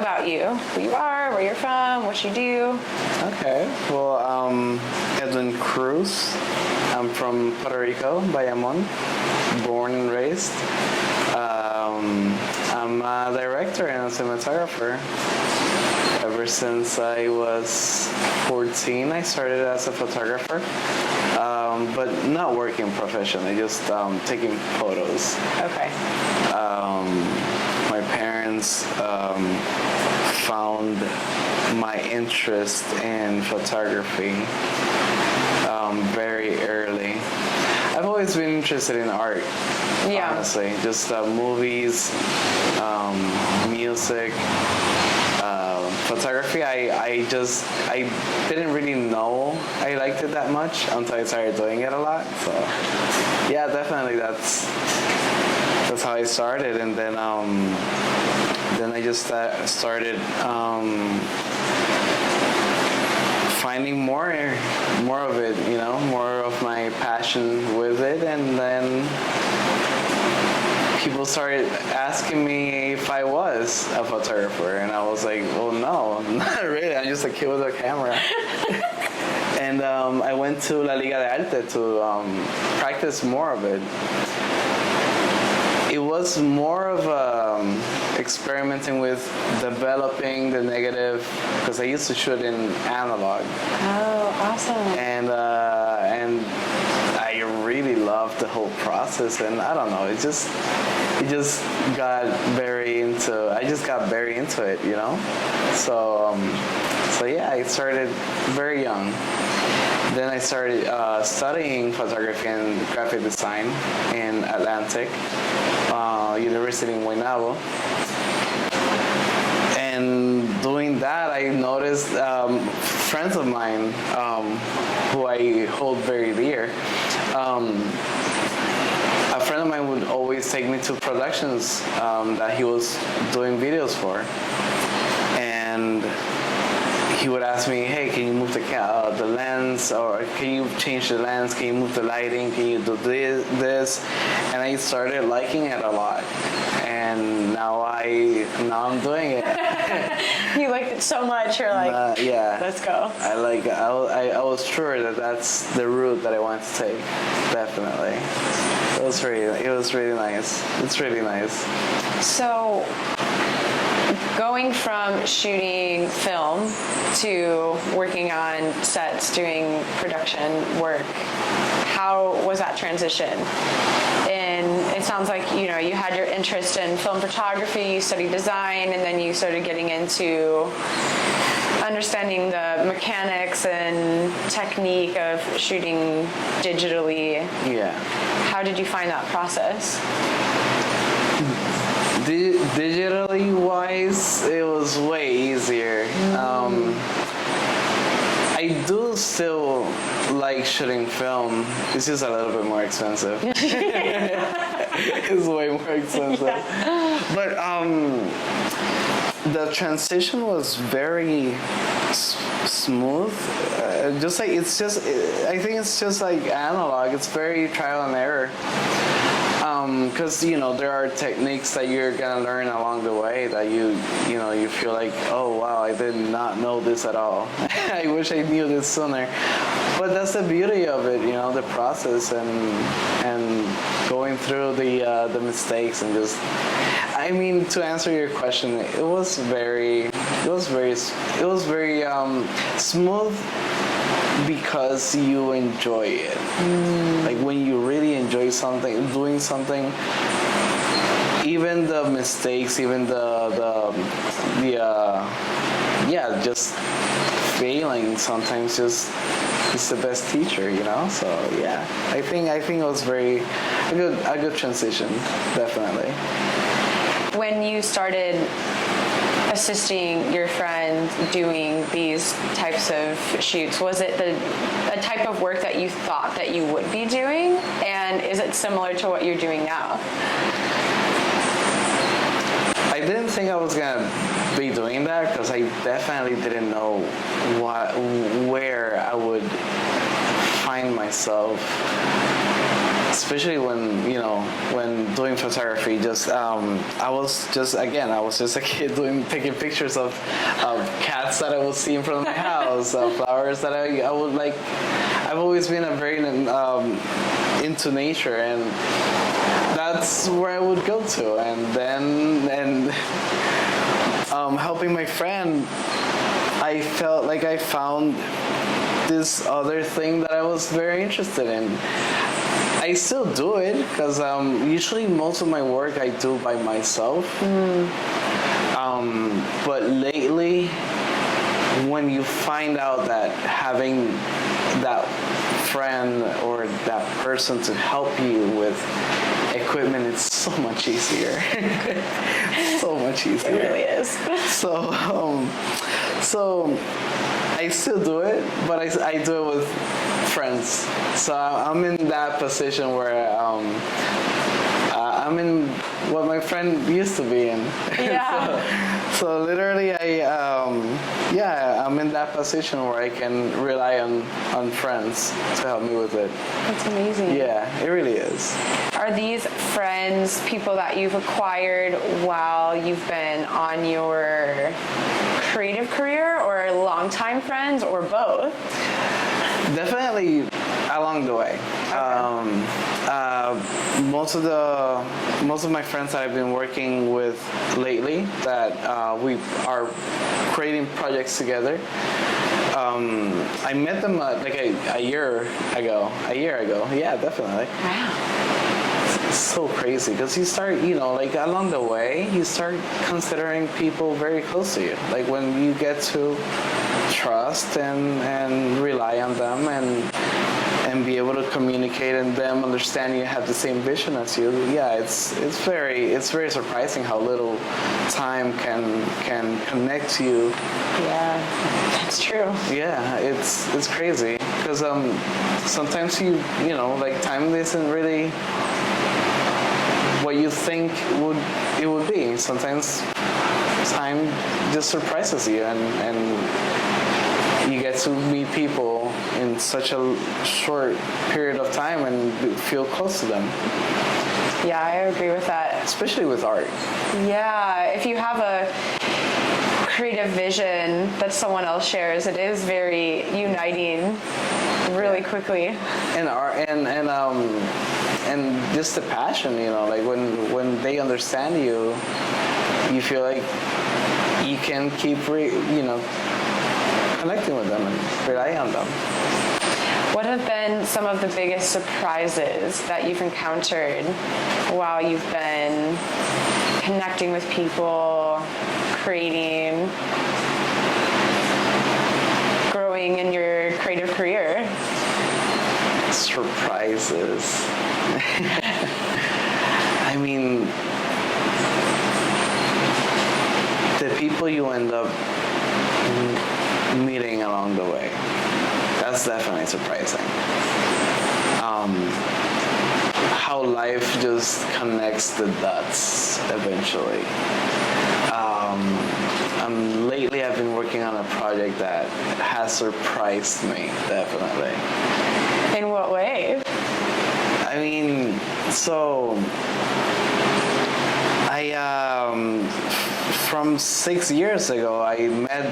about you, who you are, where you're from, what you do. Okay. Well, Edwin Cruz. I'm from Puerto Rico, Bayamon, born and raised. I'm a director and a cinematographer. Ever since I was 14, I started as a photographer, but not working professionally, just taking photos. Okay. My parents found my interest in photography very early. I've always been interested in art, honestly, just movies, music. Photography, I didn't really know I liked it that much until I started doing it a lot. So yeah, definitely that's how I started, and then I just started finding more of it, more of my passion with it, and then people started asking me if I was a photographer, and I was like, well, no, not really. I'm just a kid with a camera. And I went to La Liga de Arte to practice more of it. It was more of experimenting with developing the negative, because I used to shoot in analog. Oh, awesome. And I really loved the whole process, and I don't know, it just got very into it, So yeah, I started very young. Then I started studying photography and graphic design in Atlantic University in Guaynabo. And doing that, I noticed friends of mine who I hold very dear. A friend of mine would always take me to productions that he was doing videos for, and he would ask me, hey, can you move the lens, or can you change the lens, can you move the lighting, can you do this? And I started liking it a lot, and now I'm doing it. You liked it so much, you're like, yeah, let's go. I was sure that that's the route that I wanted to take, definitely. It was really nice. It's really nice. So, going from shooting film to working on sets, doing production work, how was that transition? And it sounds like, you had your interest in film photography, you studied design, and then you started getting into understanding the mechanics and technique of shooting digitally. Yeah. How did you find that process? Digitally wise, it was way easier. I do still like shooting film. It's just a little bit more expensive. It's way more expensive. Yeah. But the transition was very smooth. I think it's just like analog. It's very trial and error. Because there are techniques that you're gonna learn along the way that you feel like, oh wow, I did not know this at all. I wish I knew this sooner. But that's the beauty of it, the process and going through the mistakes, and just, to answer your question, it was very smooth. Because you enjoy it. Like when you really enjoy something, doing something, even the mistakes, even just failing sometimes just is the best teacher, So yeah, I think it was a good transition, definitely. When you started assisting your friend doing these types of shoots, was it a type of work that you thought that you would be doing? And is it similar to what you're doing now? I didn't think I was gonna be doing that, because I definitely didn't know where I would find myself especially when doing photography. I was just a kid taking pictures of cats that I would see in front of my house, flowers that I would like. I've always been a very into nature, and that's where I would go to. And helping my friend, I felt like I found this other thing that I was very interested in. I still do it because usually most of my work I do by myself. But lately, when you find out that having that friend or that person to help you with equipment, it's so much easier. So much easier. It really is. So I still do it, but I do it with friends. So I'm in that position where I'm in what my friend used to be in. Yeah. so literally, I'm in that position where I can rely on friends to help me with it. That's amazing. Yeah, it really is. Are these friends people that you've acquired while you've been on your creative career, or longtime friends, or both? Definitely along the way. Most of my friends that I've been working with lately, that we are creating projects together. I met them like a year ago. Yeah, definitely. Wow. It's so crazy because you start, like along the way, you start considering people very close to you. Like when you get to trust and rely on them and be able to communicate and them understand you have the same vision as you. Yeah, it's very surprising how little time can connect you. Yeah, that's true. Yeah, it's crazy because sometimes like time isn't really what you think it would be. Sometimes time just surprises you, and you get to meet people in such a short period of time and feel close to them. Yeah, I agree with that. Especially with art. Yeah, if you have a creative vision that someone else shares, it is very uniting really quickly. And art and just the passion, like when they understand you, you feel like you can keep connecting with them and rely on them. What have been some of the biggest surprises that you've encountered while you've been connecting with people, creating, growing in your creative career? Surprises. I mean, the people you end up meeting along the way, that's definitely surprising. How life just connects the dots eventually. Lately I've been working on a project that has surprised me, definitely. In what way? I mean, so from 6 years ago, I met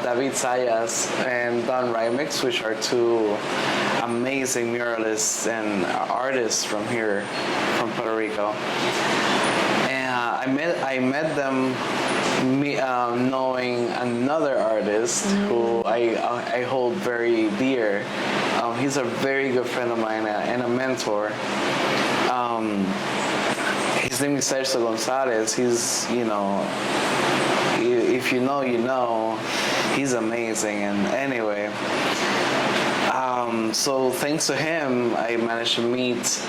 David Zayas and Don Rymix, which are two amazing muralists and artists from here, from Puerto Rico. And I met them knowing another artist who I hold very dear. He's a very good friend of mine and a mentor. His name is Sergio Gonzalez. He's, if you know, you know. He's amazing. And anyway, so thanks to him, I managed to meet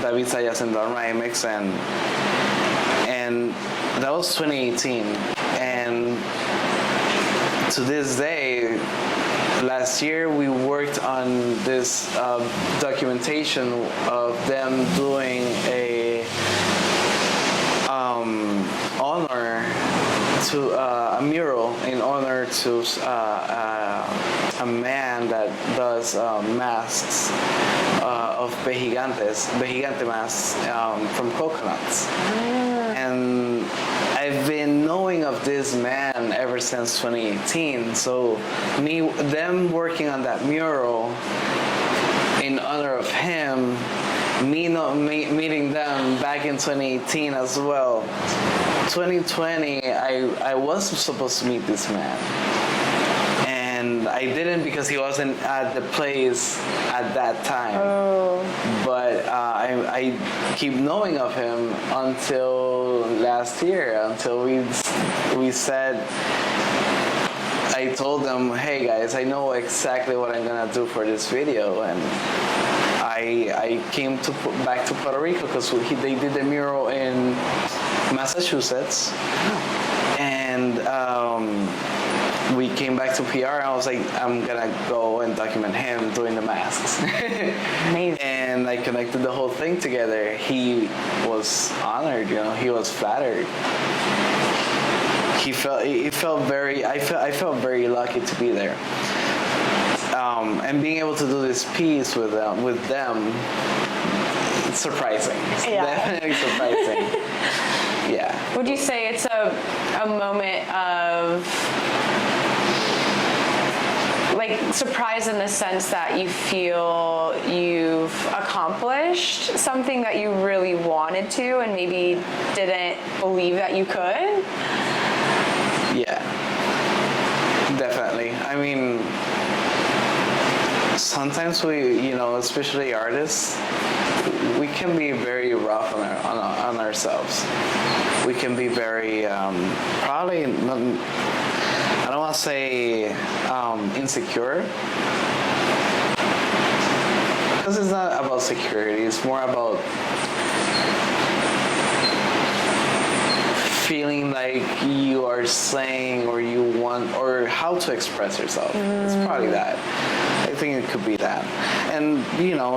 David Zayas and Don Rymix, and that was 2018. And to this day, last year we worked on this documentation of them doing a honor to a mural in honor to a man that does masks of vejigante masks from coconuts. And I've been knowing of this man ever since 2018. So them working on that mural in honor of him, meeting them back in 2018 as well. 2020, I was supposed to meet this man, and I didn't because he wasn't at the place at that time. But I keep knowing of him until last year, until we said, I told them, hey guys, I know exactly what I'm gonna do for this video, and I came back to Puerto Rico because they did the mural in Massachusetts, and we came back to PR, and I was like, I'm gonna go and document him doing the masks. Amazing. And I connected the whole thing together. He was honored, he was flattered. I felt very lucky to be there. And being able to do this piece with them, it's surprising. It's definitely surprising. Yeah. Would you say it's a moment of like surprise in the sense that you feel you've accomplished something that you really wanted to and maybe didn't believe that you could? Yeah, definitely. I mean, sometimes we, especially artists, we can be very rough on ourselves. We can be very, probably, I don't want to say insecure, because it's not about security, it's more about feeling like you are saying or you want, or how to express yourself. It's probably that. I think it could be that. And,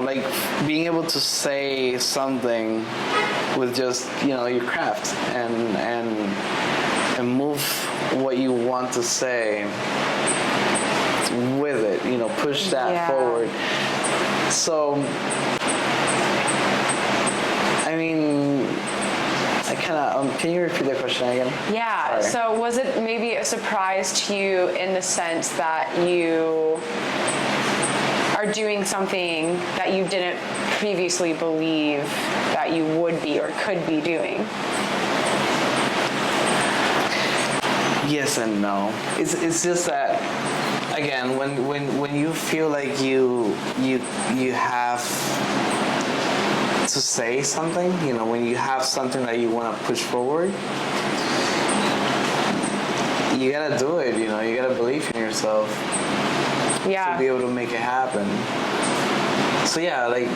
like being able to say something with just, your craft and move what you want to say with it, push that forward. So, I mean, can you repeat the question again? Yeah. Sorry. So was it maybe a surprise to you in the sense that you are doing something that you didn't previously believe that you would be or could be doing? Yes and no. It's just that, again, when you feel like you have to say something, when you have something that you want to push forward, you gotta do it, you gotta believe in yourself to be able to make it happen. So yeah, like,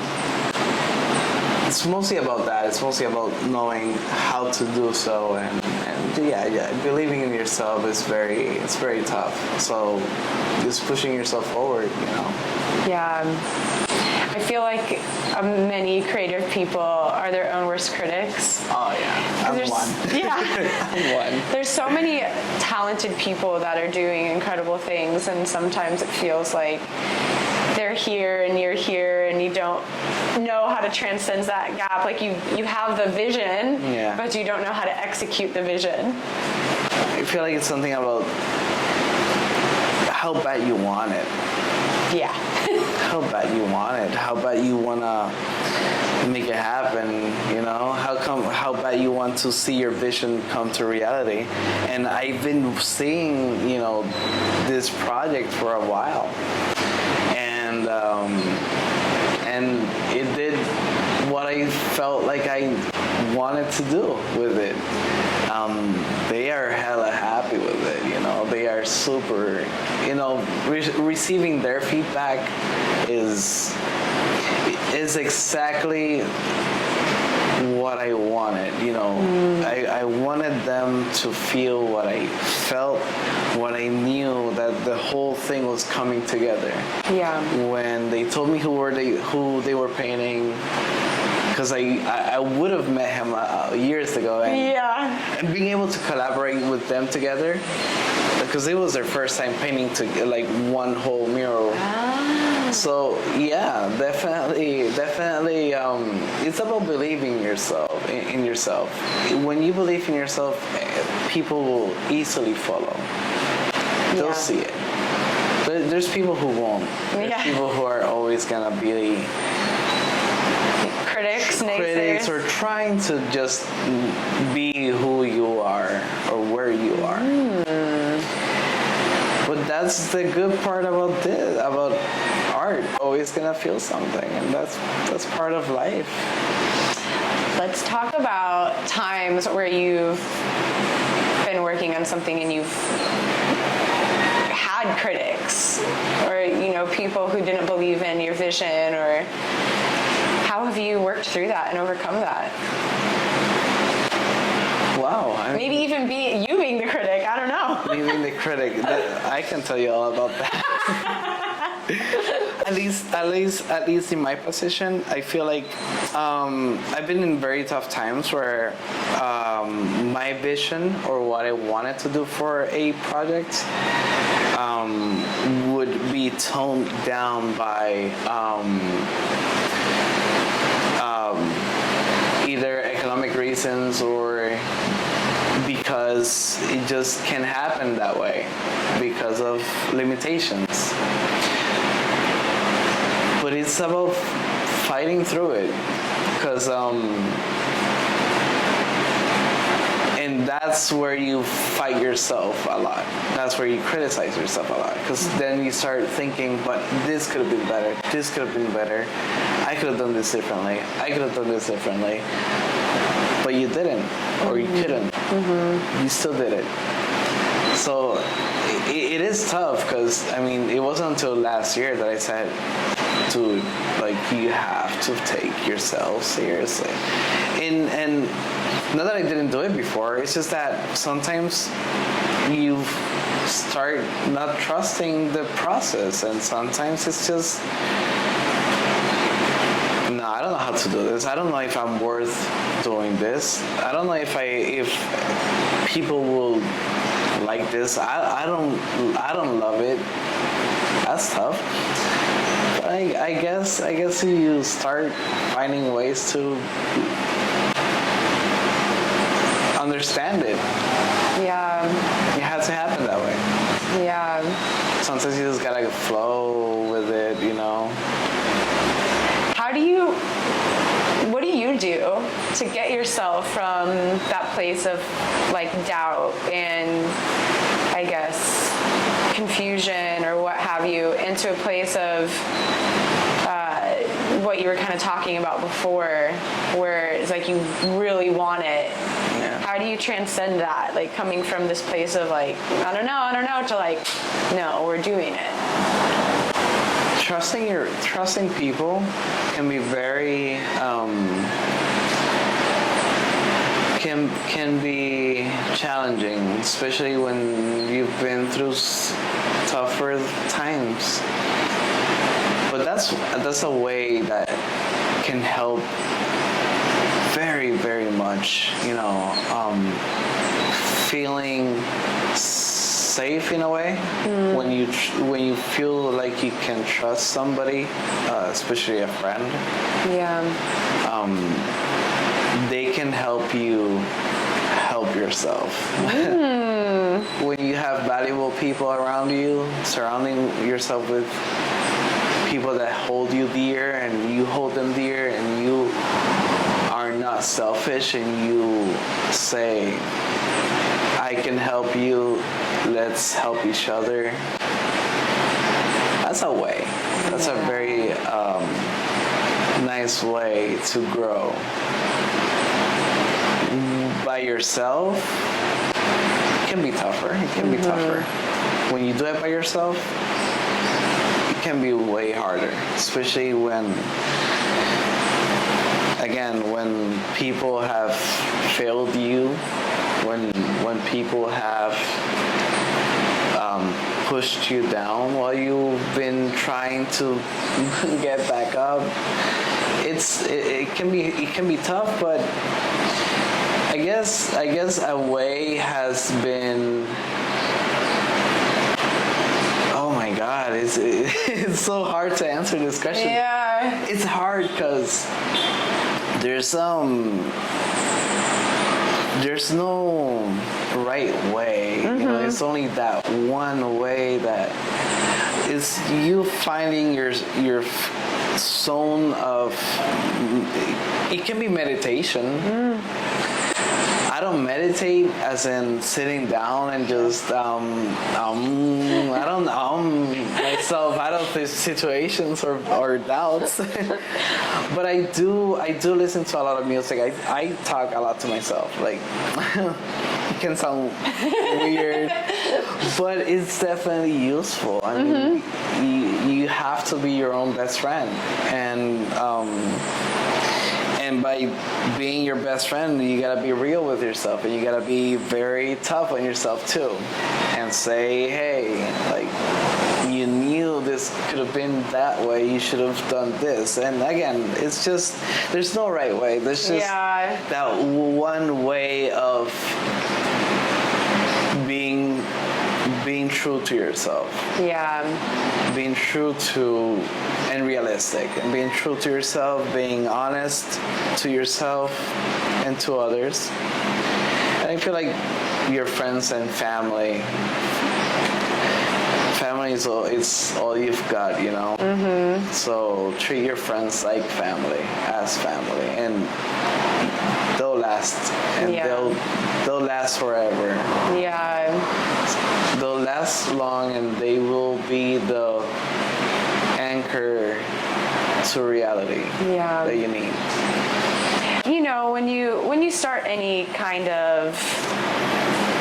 it's mostly about that. It's mostly about knowing how to do so, and believing in yourself it's very tough. So just pushing yourself forward, Yeah. I feel like many creative people are their own worst critics. Oh yeah, I'm one. Yeah. I'm one. There's so many talented people that are doing incredible things, and sometimes it feels like they're here and you're here and you don't know how to transcend that gap. Like you have the vision, but you don't know how to execute the vision. I feel like it's something about how bad you want it. Yeah. How bad you want it. How bad you want to make it happen, how bad you want to see your vision come to reality. And I've been seeing, this project for a while. And it did what I felt like I wanted to do with it. They are hella happy with it, they are super, receiving their feedback is exactly what I wanted, I wanted them to feel what I felt, what I knew, that the whole thing was coming together. Yeah. When they told me who they were painting, because I would have met him years ago, and being able to collaborate with them together, because it was their first time painting to like one whole mural. So yeah, definitely. It's about believing in yourself. When you believe in yourself, people will easily follow. They'll see it. But there's people who won't. There's people who are always gonna be critics or trying to just be who you are or where you are. But that's the good part about art. Always gonna feel something, and that's part of life. Let's talk about times where you've been working on something and you've had critics, or people who didn't believe in your vision, or how have you worked through that and overcome that? Wow. Maybe even you being the critic. I don't know. Being the critic, I can tell you all about that. At least in my position, I feel like I've been in very tough times where my vision or what I wanted to do for a project would be toned down by either economic reasons or because it just can't happen that way because of limitations. But it's about fighting through it, because and that's where you fight yourself a lot. That's where you criticize yourself a lot, because then you start thinking, but this could have been better, this could have been better, I could have done this differently, I could have done this differently, but you didn't, or you couldn't. You still did it. So it is tough, because it wasn't until last year that I said, dude, like, you have to take yourself seriously. And not that I didn't do it before, it's just that sometimes you start not trusting the process, and sometimes it's just, no, I don't know how to do this. I don't know if I'm worth doing this. I don't know if people will like this. I don't love it. That's tough. But I guess you start finding ways to understand it. Yeah. It has to happen that way. Yeah. Sometimes you just gotta flow with it, What do you do to get yourself from that place of like doubt and I guess confusion or what have you into a place of what you were kind of talking about before, where it's like you really want it? Yeah. How do you transcend that, like coming from this place of like I don't know to like no, we're doing it? Trusting people can be very can be challenging, especially when you've been through tougher times. But that's a way that can help very, very much. Feeling safe in a way when you feel like you can trust somebody, especially a friend. Yeah. They can help you help yourself. When you have valuable people around you, surrounding yourself with people that hold you dear and you hold them dear, and you are not selfish, and you say, I can help you, let's help each other. That's a way. That's a very nice way to grow. By yourself, it can be tougher. When you do it by yourself, it can be way harder, especially when people have failed you, when people have pushed you down while you've been trying to get back up. it can be tough, but I guess a way has been. Oh my God, it's so hard to answer this question. Yeah. It's hard because there's no right way. You know, it's only that one way that is you finding your zone of. It can be meditation. I don't meditate as in sitting down and just I don't myself out of these situations or doubts. But I do listen to a lot of music. I talk a lot to myself. Like it can sound weird, but it's definitely useful. I mean, you have to be your own best friend, and by being your best friend, you gotta be real with yourself, and you gotta be very tough on yourself too, and say, hey, like, you knew this could have been that way, you should have done this. And again, it's just, there's no right way. There's just that one way of being true to yourself. Yeah. Being true to and realistic, and being true to yourself, being honest to yourself and to others. And I feel like your friends and family is all you've got, you know. So treat your friends like family, as family, and they'll last, and they'll last forever. Yeah. They'll last long, and they will be the anchor to reality that you need. You know, when you start any kind of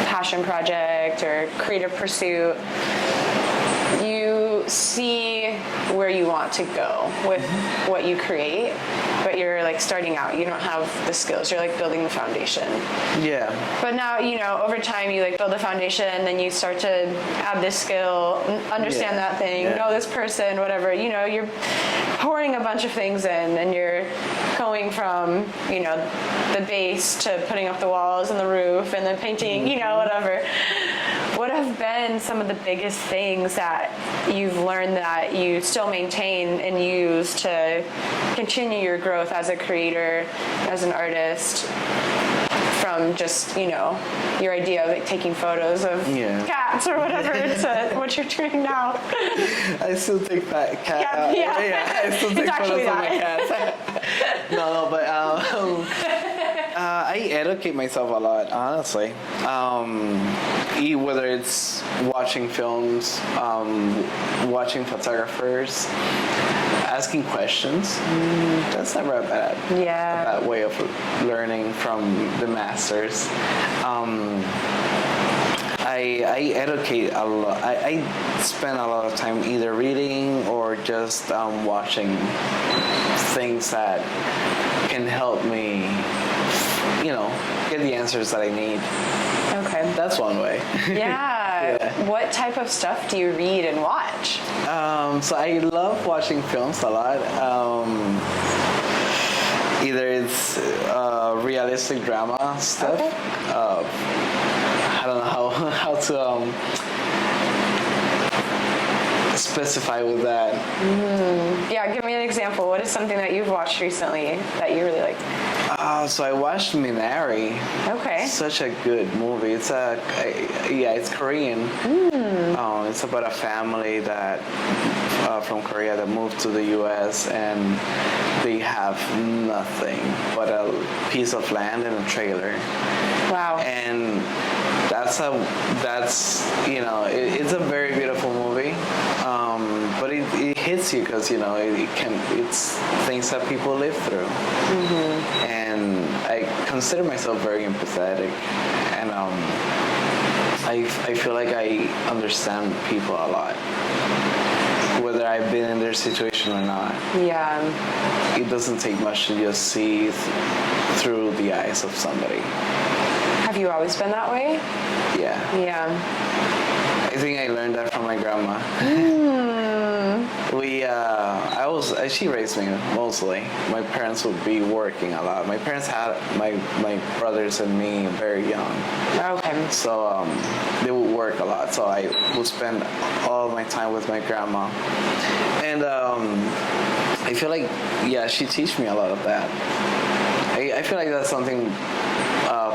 passion project or creative pursuit, you see where you want to go with what you create, but you're like starting out. You don't have the skills. You're like building the foundation. Yeah. But now, you know, over time you like build the foundation, and then you start to add this skill, understand that thing, know this person, whatever. You know, you're pouring a bunch of things in, and you're going from, you know, the base to putting up the walls and the roof and then painting, you know, whatever. What have been some of the biggest things that you've learned that you still maintain and use to continue your growth as a creator, as an artist, from just, you know, your idea of like taking photos of cats or whatever to what you're doing now? I still take that cat. I still take photos of my cats. No, but I educate myself a lot, honestly. Whether it's watching films, watching photographers, asking questions. That's never a bad way of learning from the masters. I educate a lot. I spend a lot of time either reading or just watching things that can help me, you know, get the answers that I need. Okay. That's one way. Yeah. What type of stuff do you read and watch? So I love watching films a lot. Either it's realistic drama stuff. I don't know how to specify with that. Yeah, give me an example. What is something that you've watched recently that you really like? So I watched Minari. Okay. Such a good movie. It's Korean. It's about a family that from Korea that moved to the U.S. and they have nothing but a piece of land and a trailer. Wow. And it's a very beautiful movie. But it hits you because, you know, it's things that people live through. And I consider myself very empathetic, and I feel like I understand people a lot, whether I've been in their situation or not. Yeah. It doesn't take much to just see through the eyes of somebody. Have you always been that way? Yeah. Yeah. I think I learned that from my grandma. she raised me mostly. My parents would be working a lot. My parents had my brothers and me very young. Okay. So they would work a lot. So I would spend all of my time with my grandma. And I feel like, yeah, she teach me a lot of that. I feel like that's something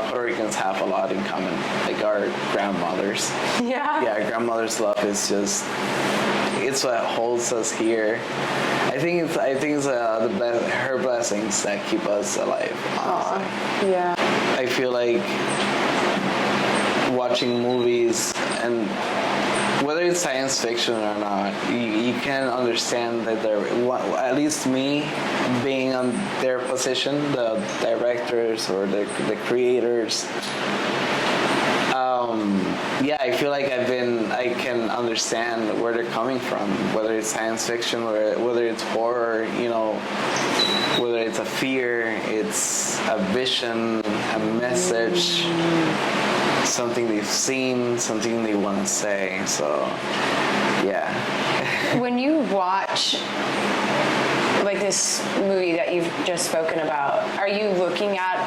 Puerto Ricans have a lot in common, like our grandmothers. Yeah. Yeah, grandmother's love is just, it's what holds us here. I think it's her blessings that keep us alive, honestly. Aww. Yeah. I feel like watching movies, and whether it's science fiction or not, you can understand that at least me, being on their position, the directors or the creators, yeah, I feel like I can understand where they're coming from, whether it's science fiction or whether it's horror, whether it's a fear, it's a vision, a message, something they've seen, something they want to say. So, yeah. When you watch like this movie that you've just spoken about, are you looking at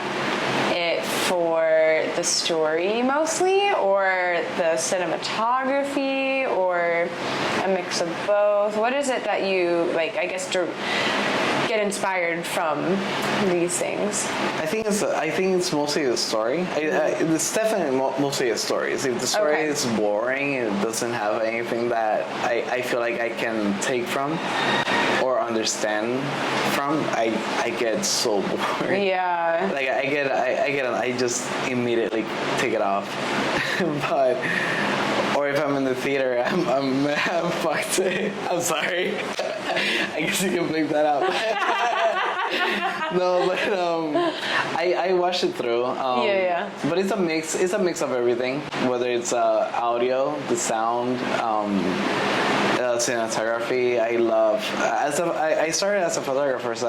it for the story mostly, or the cinematography, or a mix of both? What is it that you, like, I guess, get inspired from these things? I think it's mostly the story. It's definitely mostly the stories. If the story is boring, it doesn't have anything that I feel like I can take from or understand from, I get so bored. Yeah. Like I just immediately take it off. But or if I'm in the theater, I'm fucked. I'm sorry. I guess you can bleep that out. No, but I watched it through. Yeah. But it's a mix. It's a mix of everything. Whether it's audio, the sound, cinematography. I love. I started as a photographer, so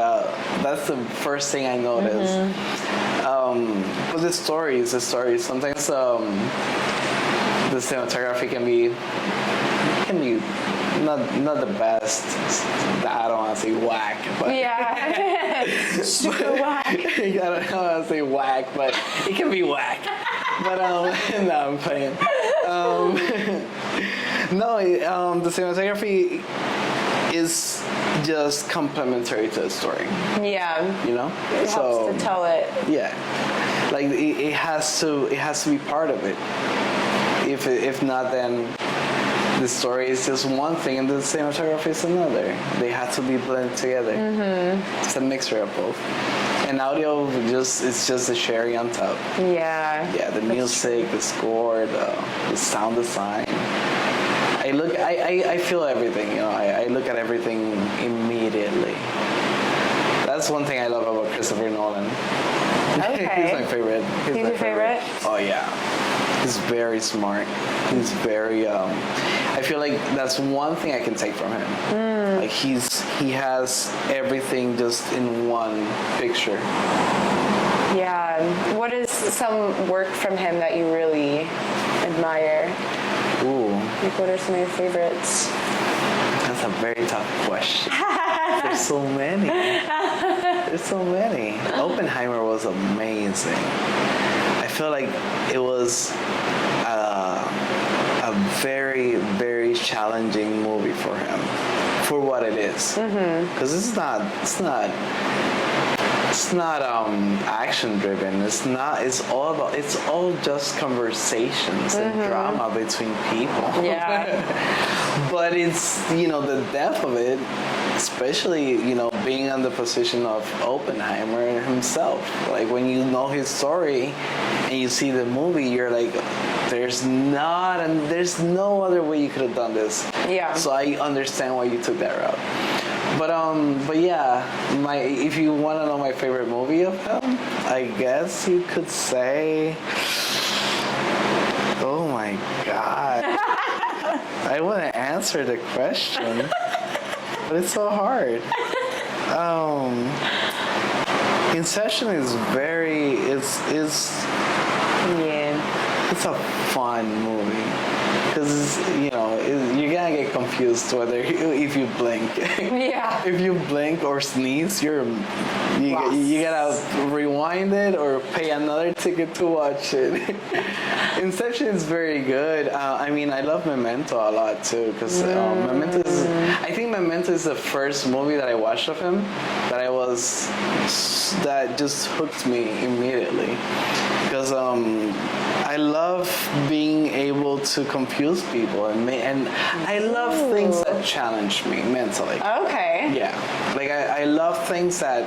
that's the first thing I noticed. But the stories. Sometimes the cinematography can be not the best. I don't want to say whack, but yeah, super whack. I don't want to say whack, but it can be whack. But no, I'm playing. The cinematography is just complementary to the story. Yeah. It helps to tell it. Yeah. Like it has to be part of it. If not, then the story is just one thing and the cinematography is another. They have to be blended together. Mm-hmm. It's a mixture of both. And audio it's just the cherry on top. Yeah. Yeah, the music, the score, the sound design. I feel everything, I look at everything immediately. That's one thing I love about Christopher Nolan. Okay. He's my favorite. He's your favorite? Oh yeah. He's very smart. He's very I feel like that's one thing I can take from him. Like he has everything just in one picture. Yeah. What is some work from him that you really admire? Ooh. Like, what are some of your favorites? That's a very tough question. There's so many. Oppenheimer was amazing. I feel like it was a very, very challenging movie for him, for what it is. Because it's not action driven. It's all just conversations and drama between people. Yeah. But it's, the depth of it, especially, being in the position of Oppenheimer himself. Like when you know his story and you see the movie, you're like, there's no other way you could have done this. Yeah. So I understand why you took that route. But yeah, if you want to know my favorite movie of him, I guess you could say, oh my God. I want to answer the question, but it's so hard. Inception is it's a fun movie. Because, you're going to get confused whether if you blink. Yeah. If you blink or sneeze, you gotta rewind it or pay another ticket to watch it. Inception is very good. I mean, I love Memento a lot too, because I think Memento is the first movie that I watched of him that just hooked me immediately. Because I love being able to confuse people, and I love things that challenge me mentally. Okay. Yeah, like I love things that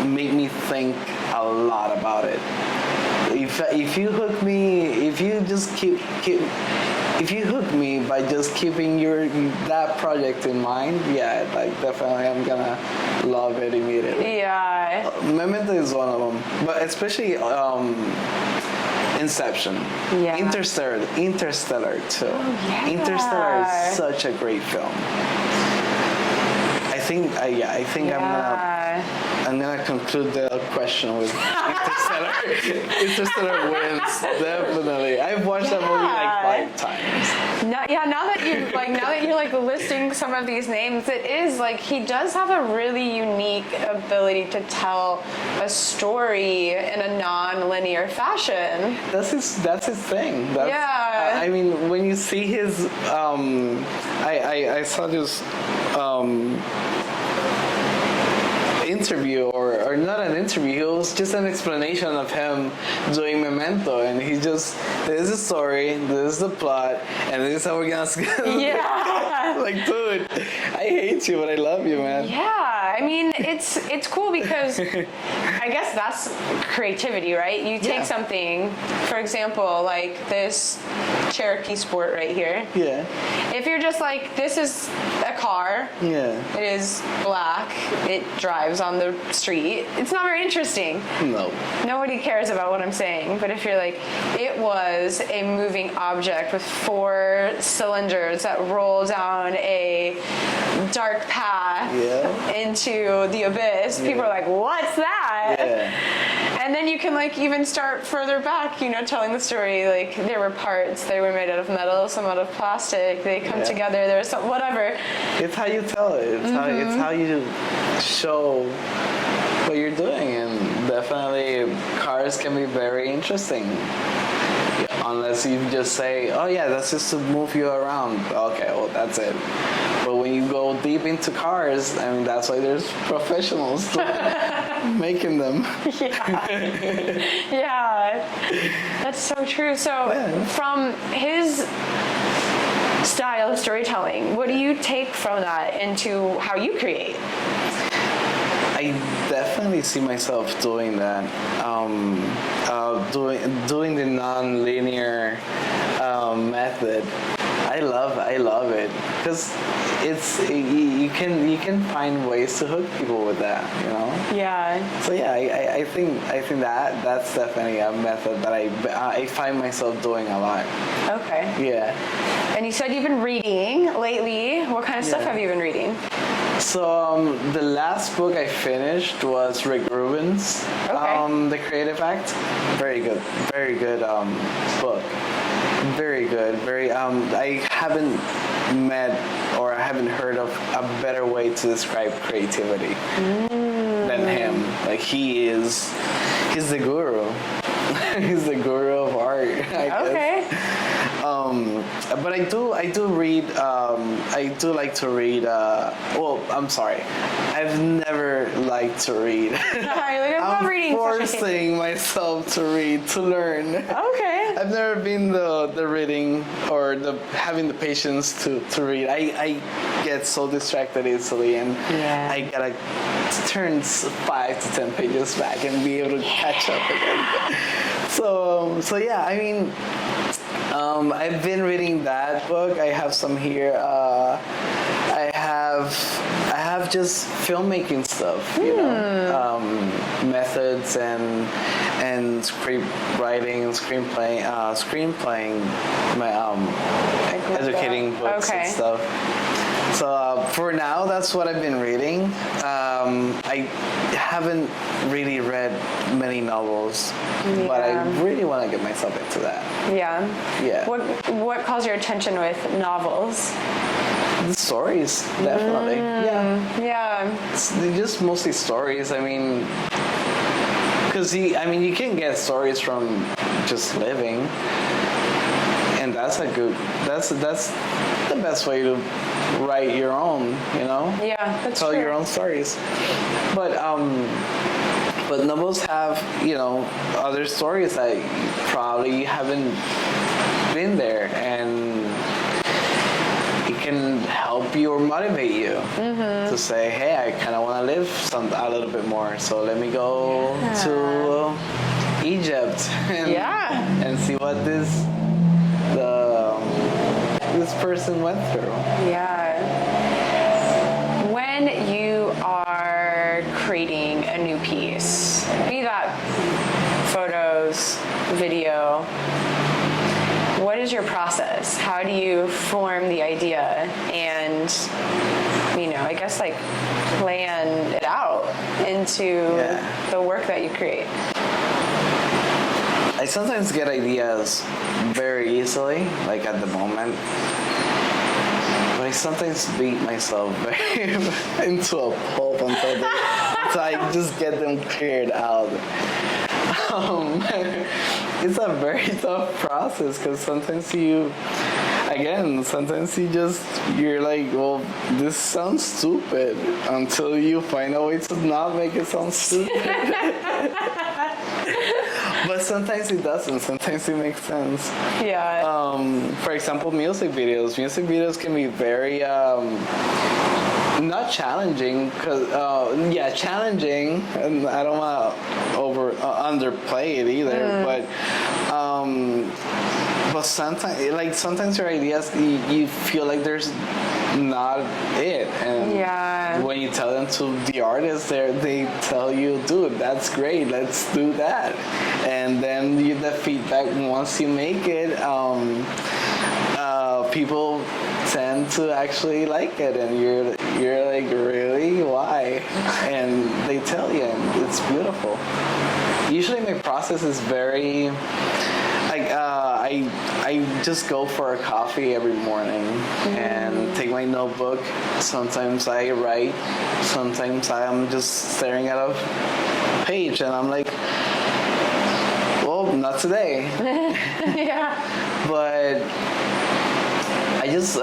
make me think a lot about it. If you hook me, if you just if you hook me by just keeping that project in mind, yeah, like definitely I'm gonna love it immediately. Yeah. Memento is one of them, but especially Inception. Yeah. Interstellar too. Oh, yeah. Interstellar is such a great film. I think I'm gonna conclude the question with Interstellar. Interstellar wins, definitely. I've watched that movie like 5 times. Now that you're listing some of these names, it is like he does have a really unique ability to tell a story in a non-linear fashion. That's his thing. Yeah. I mean, when you see his, I saw this interview, or not an interview, it was just an explanation of him doing Memento, and he just, this is the story, this is the plot, and this is how we're gonna Yeah. like, dude, I hate you, but I love you, man. Yeah, I mean, it's cool because I guess that's creativity, right? You take something, for example, like this Cherokee Sport right here. Yeah. If you're just like, this is a car, Yeah. it is black, it drives on the street, it's not very interesting. No. Nobody cares about what I'm saying, but if you're like, it was a moving object with 4 cylinders that roll down a dark path into the abyss, people are like, what's that? Yeah. And then you can like even start further back, you know, telling the story, like there were parts, they were made out of metal, some out of plastic, they come together, there's some, whatever. It's how you tell it. It's how you show what you're doing, and definitely cars can be very interesting. Unless you just say, oh yeah, that's just to move you around. Okay, well that's it. But when you go deep into cars, I mean, that's why there's professionals making them. Yeah, that's so true. So from his style of storytelling, what do you take from that into how you create? I definitely see myself doing that. Doing the non-linear method. I love it because you can find ways to hook people with that, you know. Yeah. So yeah, I think that's definitely a method that I find myself doing a lot. Okay. Yeah. And you said you've been reading lately. What kind of stuff have you been reading? So the last book I finished was Rick Rubin's The Creative Act. Very good book. Very good. Very. I haven't met or I haven't heard of a better way to describe creativity than him. Like he's the guru. He's the guru of art, I guess. But I do read. I do like to read. Well, I'm sorry. I've never liked to read. I'm reading. Forcing myself to read, to learn. Okay. I've never been the reading or having the patience to read. I get so distracted easily, and I gotta turn 5 to 10 pages back and be able to catch up again. So yeah, I mean, I've been reading that book. I have some here. I have just filmmaking stuff, you know, methods and script writing and screenplaying, my educating books and stuff. So for now, that's what I've been reading. I haven't really read many novels, but I really want to get myself into that. Yeah. Yeah. What calls your attention with novels? The stories, definitely. Yeah. Yeah. They're just mostly stories. I mean, because you can get stories from just living, and that's the best way to write your own, Yeah, that's tell true. your own stories. But novels have, other stories that probably haven't been there, and it can help you or motivate you to say, hey, I kind of want to live a little bit more, so let me go to Egypt and see what this person went through. Yeah. When you are creating a new piece, be that photos, video, what is your process? How do you form the idea and, I guess plan it out into the work that you create? I sometimes get ideas very easily, like at the moment. But I sometimes beat myself into a pulp until I just get them cleared out. It's a very tough process because sometimes you're like, well, this sounds stupid, until you find a way to not make it sound stupid. But sometimes it doesn't. Sometimes it makes sense. Yeah. For example, music videos. Music videos can be very not challenging, challenging, and I don't want to underplay it either. But sometimes your ideas, you feel like there's not it, and when you tell them to the artist, they tell you, dude, that's great, let's do that, and then the feedback once you make it, people tend to actually like it, and you're like, really, why? And they tell you, and it's beautiful. Usually my process is very I just go for a coffee every morning and take my notebook. Sometimes I write, sometimes I'm just staring at a page and I'm like, well, not today. But I just,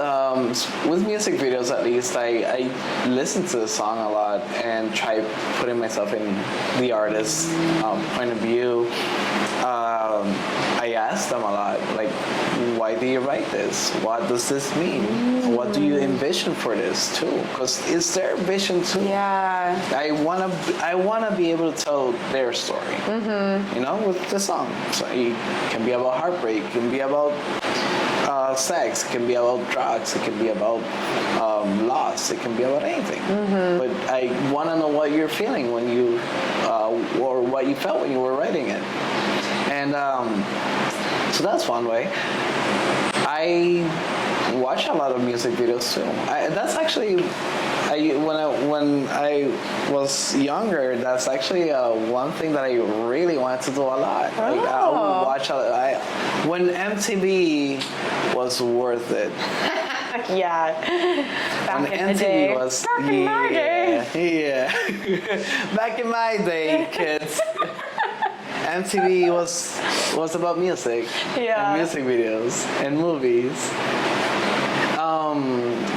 with music videos at least, I listen to the song a lot and try putting myself in the artist's point of view. I ask them a lot, like, why do you write this? What does this mean? What do you envision for this too? Because it's their vision too. Yeah. I wanna be able to tell their story. With the song. So it can be about heartbreak. It can be about sex. It can be about drugs. It can be about loss. It can be about anything. But I want to know what you're feeling when you, or what you felt when you were writing it. And so that's one way. I watch a lot of music videos too. That's actually, when I was younger, that's actually one thing that I really wanted to do a lot. I would watch when MTV was worth it. Back in the day. Back in my day. Yeah. Back in my day, kids. MTV was about music, and music videos, and movies.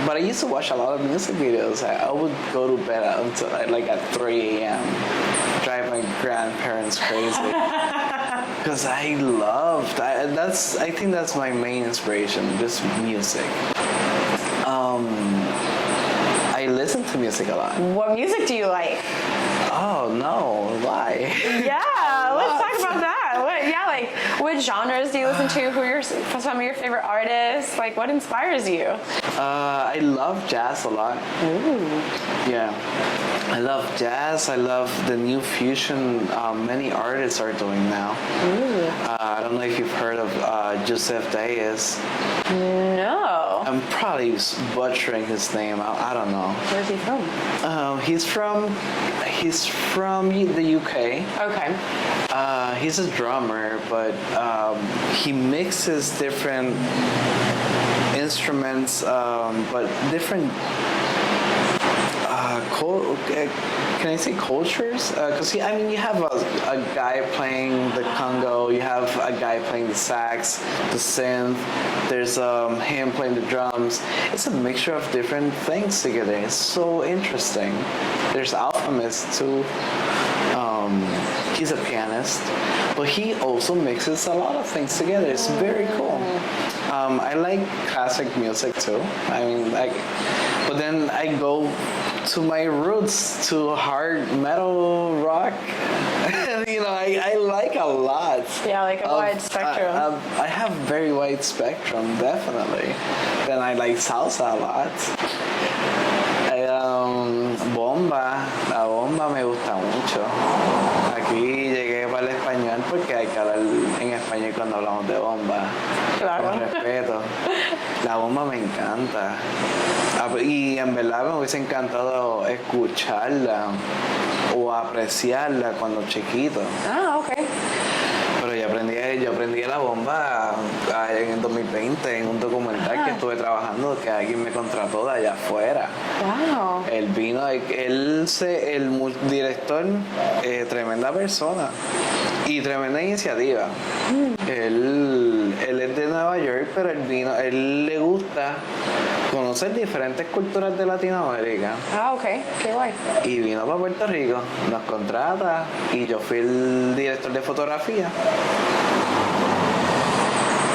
But I used to watch a lot of music videos. I would go to bed until at 3 a.m. Drive my grandparents crazy because I loved. I think that's my main inspiration, just music. I listen to music a lot. What music do you like? Oh no, why? Let's talk about that. What genres do you listen to? Who are some of your favorite artists? What inspires you? I love jazz a lot. Ooh. Yeah. I love jazz. I love the new fusion many artists are doing now. I don't know if you've heard of Joseph Diaz. No. I'm probably butchering his name. I don't know. Where's he from? He's from the UK. Okay. He's a drummer, but he mixes different instruments, but different. Can I say cultures? Because you have a guy playing the congo, you have a guy playing the sax, the synth. There's him playing the drums. It's a mixture of different things together. It's so interesting. There's Alchemist too. He's a pianist, but he also mixes a lot of things together. It's very cool. I like classic music too. But then I go to my roots, to hard metal rock. I like a lot. Yeah, like a wide spectrum. I have very wide spectrum, definitely. Then I like salsa a lot. Bomba, la bomba me gusta mucho. Aquí llegué para el español porque hay que hablar en español cuando hablamos de bomba. Claro. Con respeto. La bomba me encanta. Y en verdad me hubiese encantado escucharla o apreciarla cuando chiquito. Ah, okay. Pero yo aprendí la bomba en el 2020 en un documental que estuve trabajando, que alguien me contrató de allá afuera. Wow. Él vino, el director, tremenda persona y tremenda iniciativa. Él es de Nueva York, pero él le gusta conocer diferentes culturas de Latinoamérica. Ah, okay. Qué guay. Y vino para Puerto Rico, nos contrata y yo fui el director de fotografía.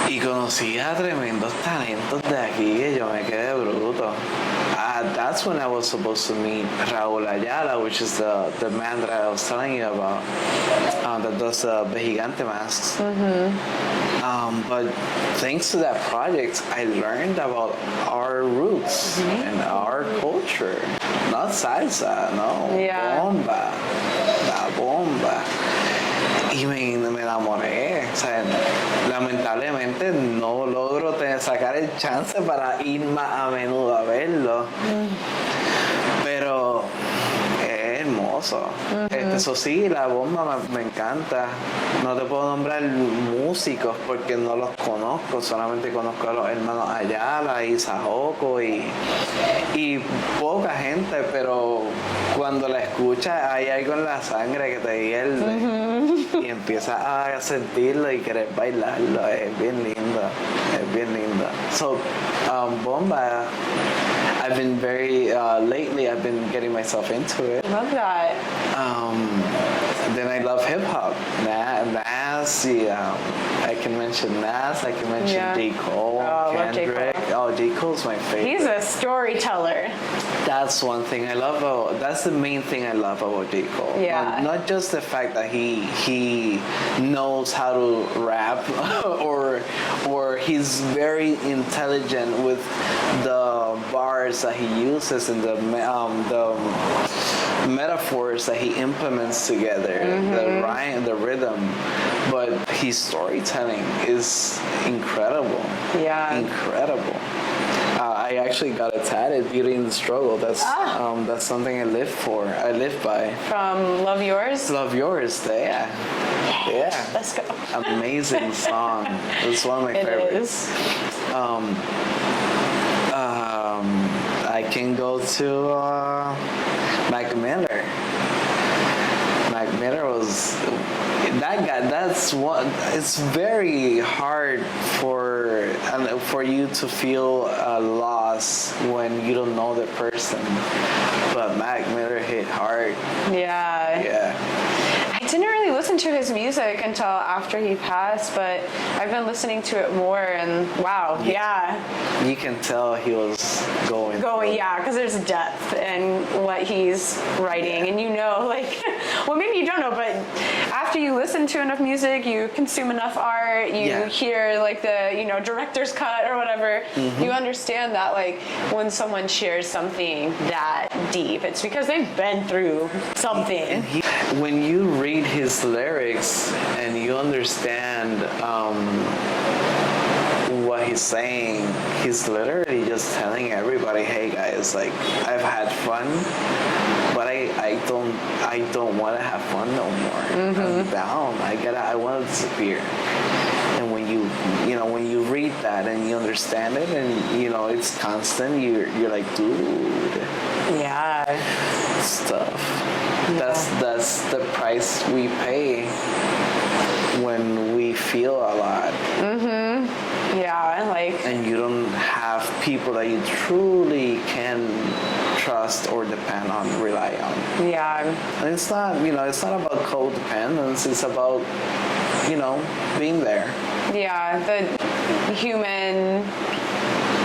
Y conocí a tremendos talentos de aquí que yo me quedé bruto. That's when I was supposed to meet Raúl Ayala, which is the man that I was telling you about, that does the Gigante masks. But thanks to that project, I learned about our roots and our culture. Not salsa, no. Yeah. Bomba. La bomba. Y me enamoré. O sea, lamentablemente no logro sacar el chance para ir más a menudo a verlo. Pero es hermoso. Eso sí, la bomba me encanta. No te puedo nombrar músicos porque no los conozco. Solamente conozco a los hermanos Ayala y Sajoko y poca gente, pero cuando la escuchas hay algo en la sangre que te hierve y empiezas a sentirlo y querer bailarlo. Es bien lindo. So, bomba, I've been lately I've been getting myself into it. Love that. Then I love hip hop. Nas, I can mention Nas, I can mention J. Cole, Kendrick. Oh, J. Cole's my favorite. He's a storyteller. That's one thing I love that's the main thing I love about J. Cole. Yeah. Not just the fact that he knows how to rap or he's very intelligent with the bars that he uses and the metaphors that he implements together, the rhyme, the rhythm, but his storytelling is incredible. Yeah. Incredible. I actually got it tatted, Beauty in the Struggle. That's something I live for. I live by. From Love Yours? Love Yours, yeah. Let's go. Amazing song. It's one of my favorites. It is. I can go to Mac Miller. Mac Miller was that guy. That's one. It's very hard for you to feel a loss when you don't know the person. But Mac Miller hit hard. Yeah. Yeah. I didn't really listen to his music until after he passed, but I've been listening to it more, and wow, yeah. You can tell he was going, yeah, because there's depth in what he's writing, and well, maybe you don't know, but after you listen to enough music, you consume enough art, you hear like the director's cut or whatever, you understand that when someone shares something that deep, it's because they've been through something. When you read his lyrics and you understand what he's saying, he's literally just telling everybody, hey guys, I've had fun, but I don't want to have fun no more. I'm down. I want to disappear. And when you when you read that and you understand it, and it's constant, you're like, dude, Yeah. stuff. Yeah. That's the price we pay when we feel a lot. Yeah, like, And you don't have people that you truly can trust or depend on, rely on. yeah. And it's not about codependence. It's about, being there. Yeah, the human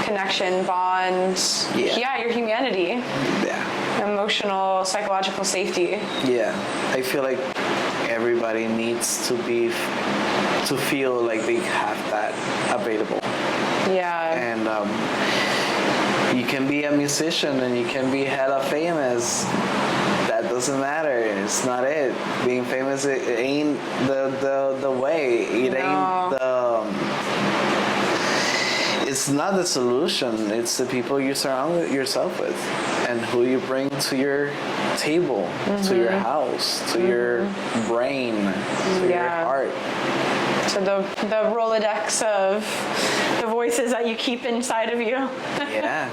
connection, bond. Yeah. Your humanity. Yeah. Emotional, psychological safety. Yeah. I feel like everybody needs to feel like they have that available. Yeah. And you can be a musician and you can be hella famous. That doesn't matter. It's not it. Being famous, it ain't the way. It ain't the. It's not the solution. It's the people you surround yourself with, and who you bring to your table, to your house, to your brain, to your heart. So the Rolodex of the voices that you keep inside of you. Yeah.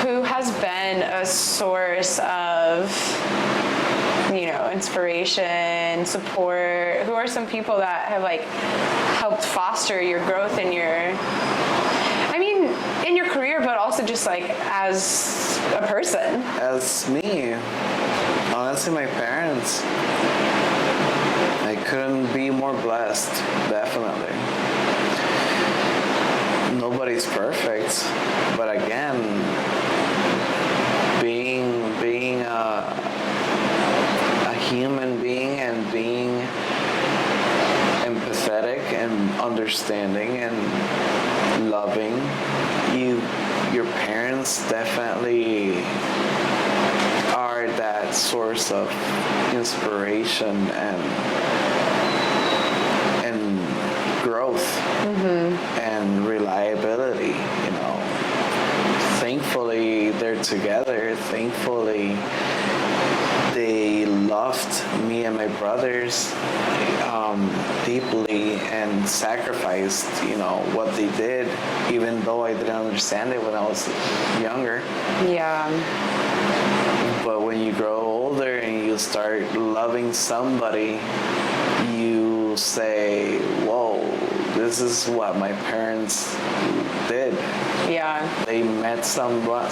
Who has been a source of, inspiration, support? Who are some people that have helped foster your growth in your career, but also just as a person? As me, honestly, my parents. I couldn't be more blessed, definitely. Nobody's perfect, but again, being a human being and being empathetic and understanding and loving, your parents definitely are that source of inspiration and growth and reliability. Thankfully they're together. Thankfully they loved me and my brothers deeply and sacrificed what they did, even though I didn't understand it when I was younger. Yeah. But when you grow older and you start loving somebody, you say, whoa, this is what my parents did. Yeah. They met someone,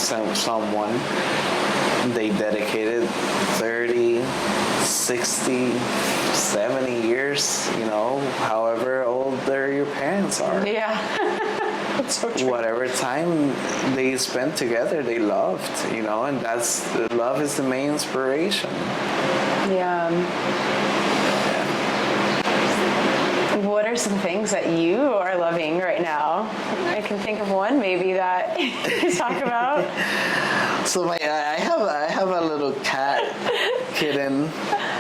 they dedicated 30, 60, 70 years, however old your parents are. Yeah. That's so true. Whatever time they spent together, they loved, and love is the main inspiration. Yeah. What are some things that you are loving right now? I can think of one maybe that you talk about. So I have a little kitten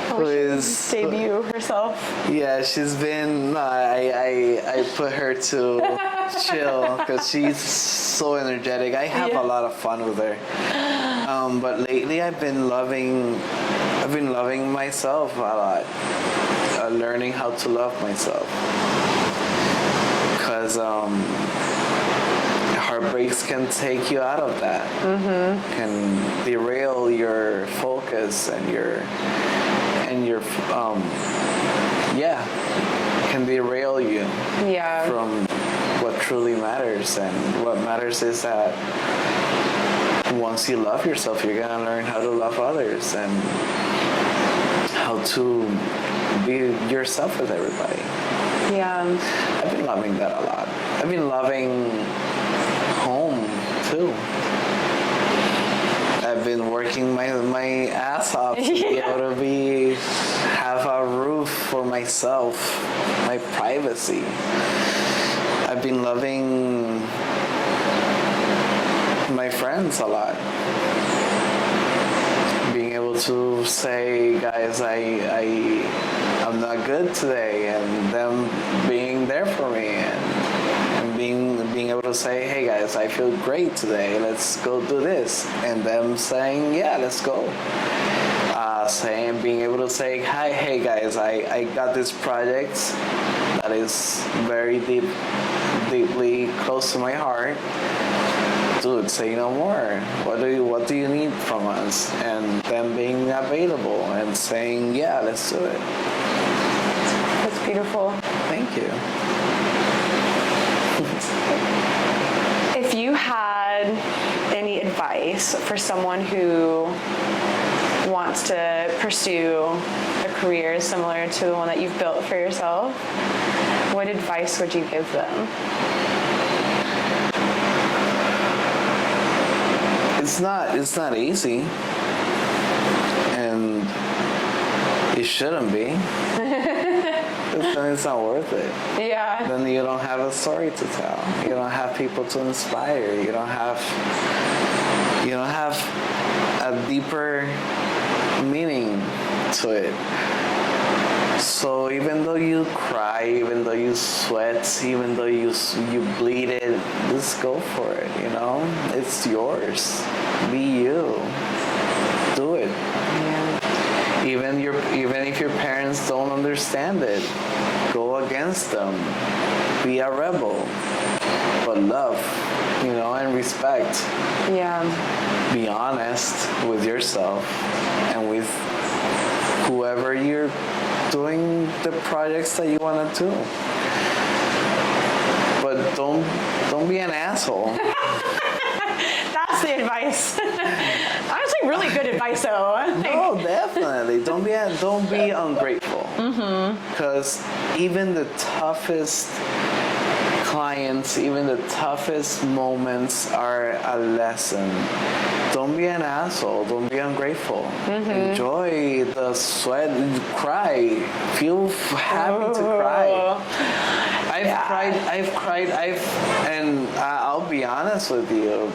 who is debut herself. Yeah, she's been. I put her to chill because she's so energetic. I have a lot of fun with her. But lately I've been loving myself a lot. Learning how to love myself. Because heartbreaks can take you out of that. Can derail your focus and your can derail you from what truly matters. And what matters is that once you love yourself, you're gonna learn how to love others and how to be yourself with everybody. Yeah. I've been loving that a lot. I've been loving home too. I've been working my ass off to be able to have a roof for myself, my privacy. I've been loving my friends a lot. Being able to say, guys, I'm not good today, and them being there for me, and being able to say, hey guys, I feel great today, let's go do this, and them saying, yeah, let's go. being able to say, hi, hey guys, I got this project that is very deeply close to my heart. Dude, say no more. What do you need from us? And them being available and saying, yeah, let's do it. That's beautiful. Thank you. If you had any advice for someone who wants to pursue a career similar to the one that you've built for yourself, what advice would you give them? It's not easy, and it shouldn't be. Then it's not worth it. Yeah. Then you don't have a story to tell. You don't have people to inspire. You don't have a deeper meaning to it. So even though you cry, even though you sweat, even though you bleed it, just go for it, you know? It's yours. Be you. Do it. Yeah. Even if your parents don't understand it, go against them. Be a rebel. But love, you know, and respect. Yeah. Be honest with yourself and with whoever you're doing the projects that you want to do. But don't be an asshole. That's the advice. Honestly, really good advice, though. No, definitely. Don't be ungrateful. Because even the toughest clients, even the toughest moments are a lesson. Don't be an asshole. Don't be ungrateful. Enjoy the sweat. Cry. Feel happy to cry. I've cried. And I'll be honest with you.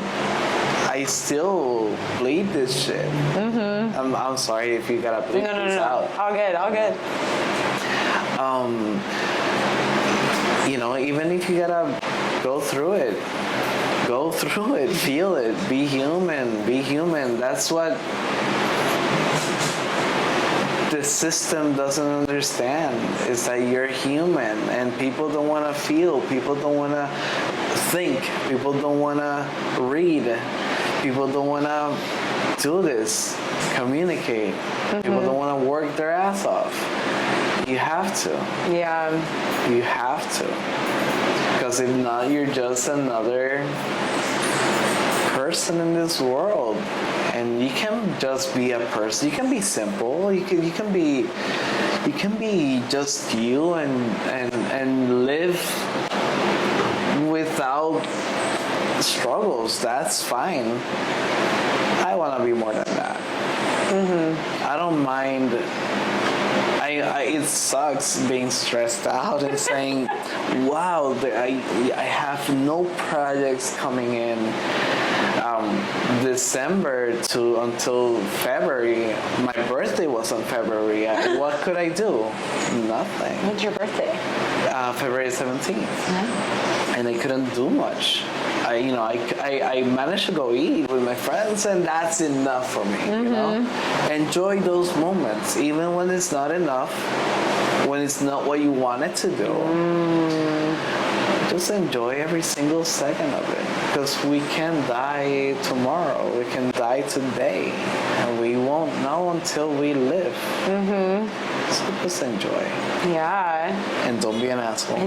I still bleed this shit. I'm sorry if you gotta bleed this out. All good. You know, even if you gotta go through it, feel it, be human. That's what the system doesn't understand, is that you're human and people don't want to feel, people don't want to think, people don't want to read, people don't want to do this, communicate, people don't want to work their ass off. You have to. Yeah. You have to. Because if not, you're just another person in this world. And you can just be a person. You can be simple. You can be just you and live without struggles. That's fine. I want to be more than that. I don't mind. It sucks being stressed out and saying, wow, I have no projects coming in December until February. My birthday was on February. What could I do? Nothing. When's your birthday? February 17th. And I couldn't do much. I managed to go eat with my friends, and that's enough for me. You know, enjoy those moments, even when it's not enough, when it's not what you wanted to do. Just enjoy every single second of it, because we can die tomorrow. We can die today, and we won't know until we live. So just enjoy. Yeah. And don't be an asshole.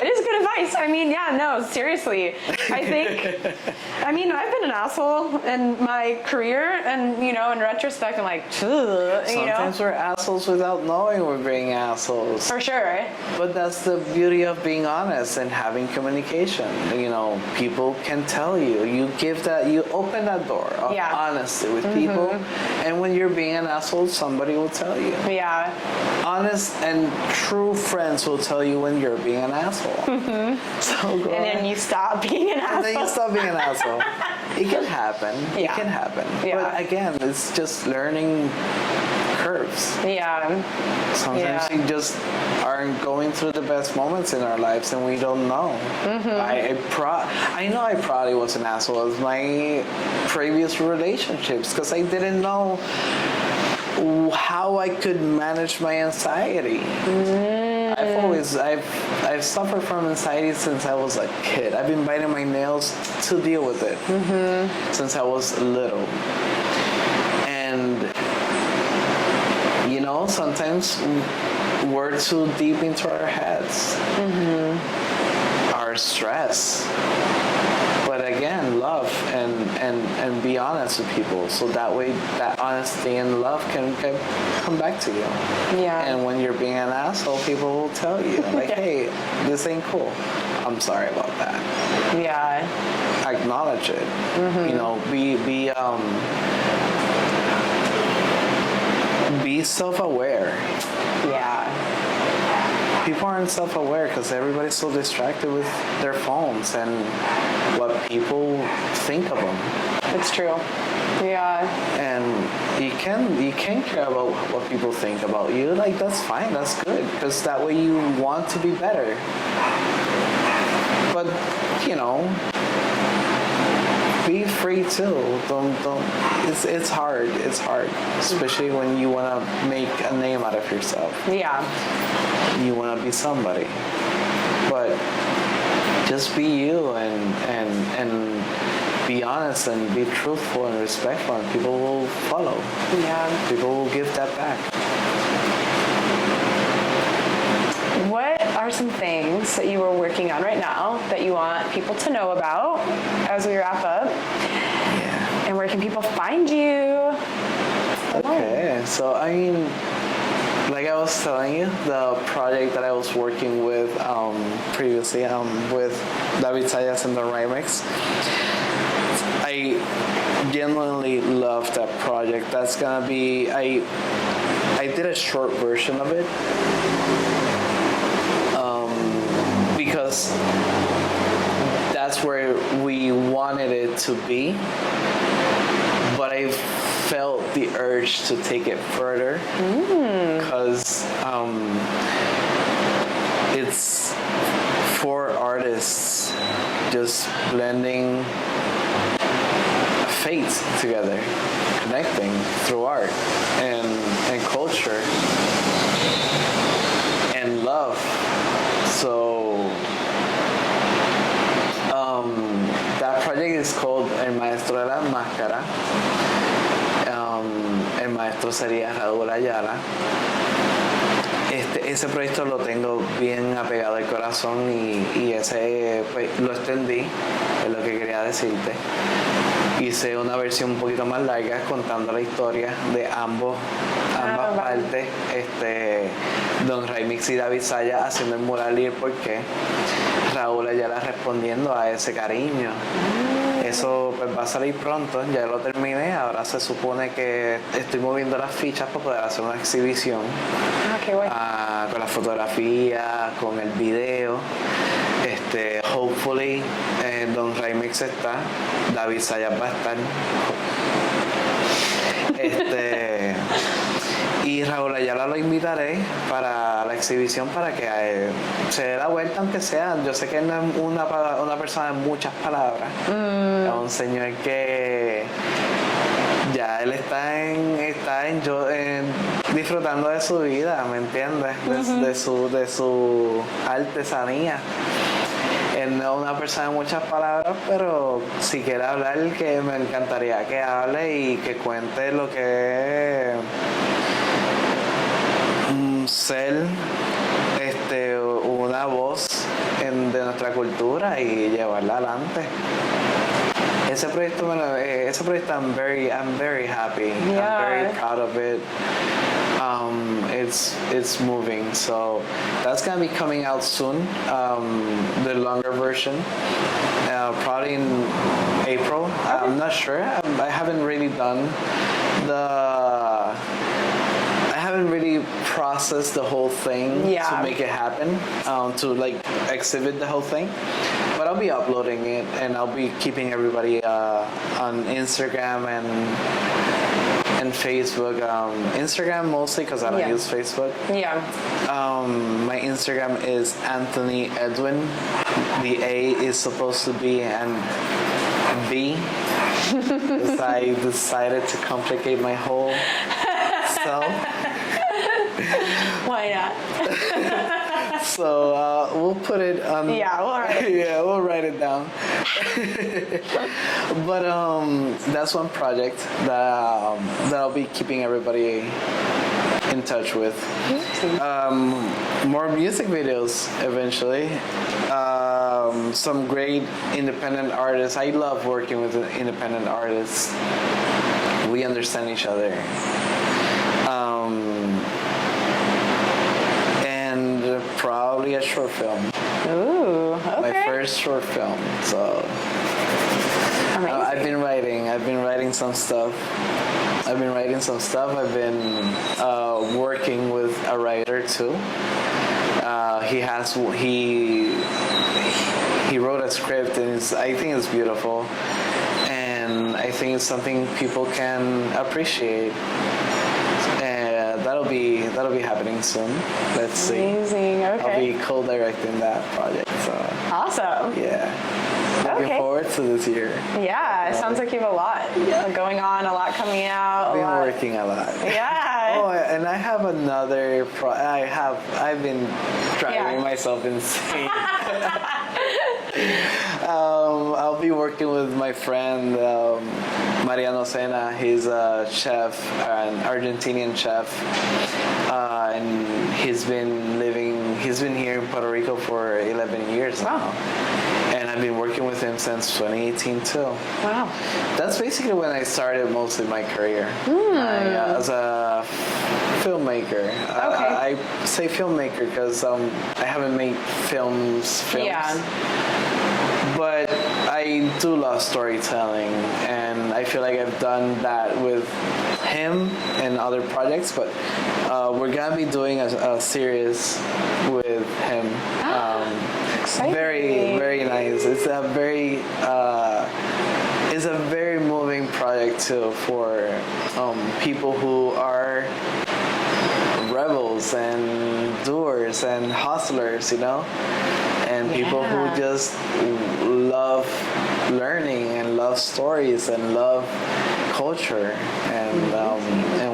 It is good advice. I mean, yeah, no, seriously. I think, I've been an asshole in my career, and, you know, in retrospect, I'm like, Sometimes we're assholes without knowing we're being assholes. For sure. But that's the beauty of being honest and having communication. You know, people can tell you. You open that door of honesty with people, and when you're being an asshole, somebody will tell you. Yeah. Honest and true friends will tell you when you're being an asshole. So go And then you stop being an asshole. And then you stop being an asshole. It can happen. Yeah. It can happen. Yeah. But again, it's just learning curves. Yeah. Sometimes Yeah. we just aren't going through the best moments in our lives, and we don't know. I know I probably was an asshole with my previous relationships because I didn't know how I could manage my anxiety. I've suffered from anxiety since I was a kid. I've been biting my nails to deal with it since I was little. And sometimes we're too deep into our heads. Our stress. But again, love and be honest with people, so that way that honesty and love can come back to you. Yeah. And when you're being an asshole, people will tell you, like, hey, this ain't cool. I'm sorry about that. Yeah. Acknowledge it. Be self-aware. Yeah. People aren't self-aware because everybody's so distracted with their phones and what people think of them. It's true. Yeah. And you can care about what people think about you. Like, that's fine. That's good, because that way you want to be better. But be free too. Don't. It's hard. It's hard, especially when you want to make a name out of yourself. Yeah. You want to be somebody, but just be you and be honest and be truthful and respectful, and people will follow. Yeah. People will give that back. What are some things that you are working on right now that you want people to know about as we wrap up? Yeah. And where can people find you? Okay, so like I was telling you, the project that I was working with previously with David Sayas and the Remix, I genuinely love that project. That's gonna be, I did a short version of it because that's where we wanted it to be, but I felt the urge to take it further because it's 4 artists just blending faith together, connecting through art and culture and love. So that project is called El Maestro de la Máscara. El maestro sería Raúl Ayala. Ese proyecto lo tengo bien apegado al corazón y ese pues, lo extendí, es lo que quería decirte. Hice una versión un poquito más larga contando la historia de ambas partes, Don Remix y David Saya haciendo el mural y el porqué, Raúl Ayala respondiendo a ese cariño. Eso pues va a salir pronto, ya lo terminé, ahora se supone que estoy moviendo las fichas para poder hacer una exhibición. Qué bueno. Con la fotografía, con el video. Hopefully Don Remix está, David Sayas va a estar. Y Raúl Ayala lo invitaré para la exhibición para que se dé la vuelta, aunque sea. Yo sé que él no es una persona de muchas palabras. Es un señor que ya él está disfrutando de su vida, ¿me entiendes? De su artesanía. Él no es una persona de muchas palabras, pero si quiere hablar, que me encantaría que hable y que cuente lo que es ser una voz de nuestra cultura y llevarla adelante. Ese proyecto I'm very happy. Yeah. I'm very proud of it. It's moving, so that's gonna be coming out soon. The longer version, probably in April. Okay. I'm not sure. I haven't really processed the whole thing to make it happen, to like exhibit the whole thing. But I'll be uploading it, and I'll be keeping everybody on Instagram and Facebook. Instagram mostly because I don't use Facebook. Yeah. My Instagram is Anthony Edwin. The A is supposed to be an B. Because I decided to complicate my whole self. Why not? So we'll put it on. Yeah, we'll write it. Yeah, we'll write it down. But that's one project that I'll be keeping everybody in touch with. More music videos eventually. Some great independent artists. I love working with independent artists. We understand each other. And probably a short film. Ooh, okay. My first short film. So Amazing. I've been writing some stuff. I've been working with a writer too. He wrote a script, and I think it's beautiful, and I think it's something people can appreciate. And that'll be happening soon. Let's see. Amazing. Okay. I'll be co-directing that project. So Awesome. yeah. Looking forward to this year. Yeah, it sounds like you have a lot going on, a lot coming out. I've been working a lot. Yeah. Oh, and I have another. I've been driving myself insane. I'll be working with my friend Mariano Sena. He's a chef, an Argentinian chef, and he's been here in Puerto Rico for 11 years now. And I've been working with him since 2018 too. Wow. That's basically when I started mostly my career as a filmmaker. I say filmmaker because I haven't made films. Yeah. But I do love storytelling, and I feel like I've done that with him and other projects. But we're gonna be doing a series with him. Exciting. Very, very nice. It's a very moving project too for people who are rebels and doers and hustlers, and people who just love learning and love stories and love culture and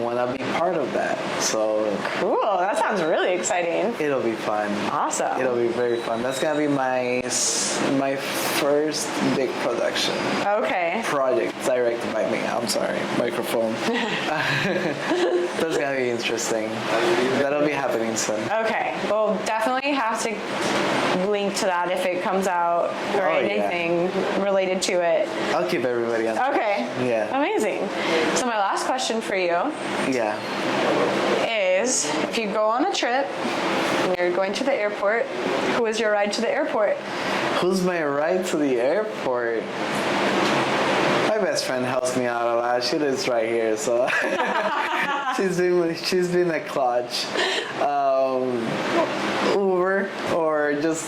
want to be part of that. So Cool. That sounds really exciting. it'll be fun. Awesome. It'll be very fun. That's gonna be my first big production Okay. project directed by me. I'm sorry, microphone. That's gonna be interesting. That'll be happening soon. Okay. Well, definitely have to link to that if it comes out or anything related to it. I'll keep everybody on. Okay. Yeah. Amazing. So my last question for you Yeah. is, if you go on a trip and you're going to the airport, who is your ride to the airport? Who's my ride to the airport? My best friend helps me out a lot. She lives right here, so she's been a clutch. Uber or just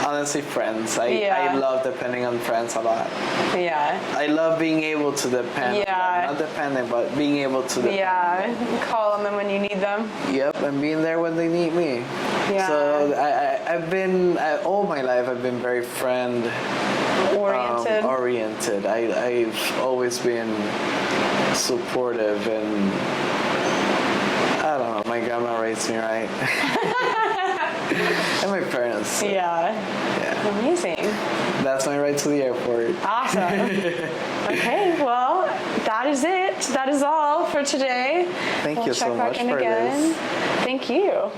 honestly friends. I love depending on friends a lot. Yeah. I love being able to depend. Yeah. Not dependent, but being able to depend. Yeah. Call them when you need them. Yep, and being there when they need me. Yeah. So I've been all my life. I've been very friend oriented. I've always been supportive, and I don't know. My grandma raised me right, and my parents. Yeah. Amazing. That's my ride to the airport. Awesome. Okay, well, that is it. That is all for today. Thank you so check back much in for again. this. Thank you.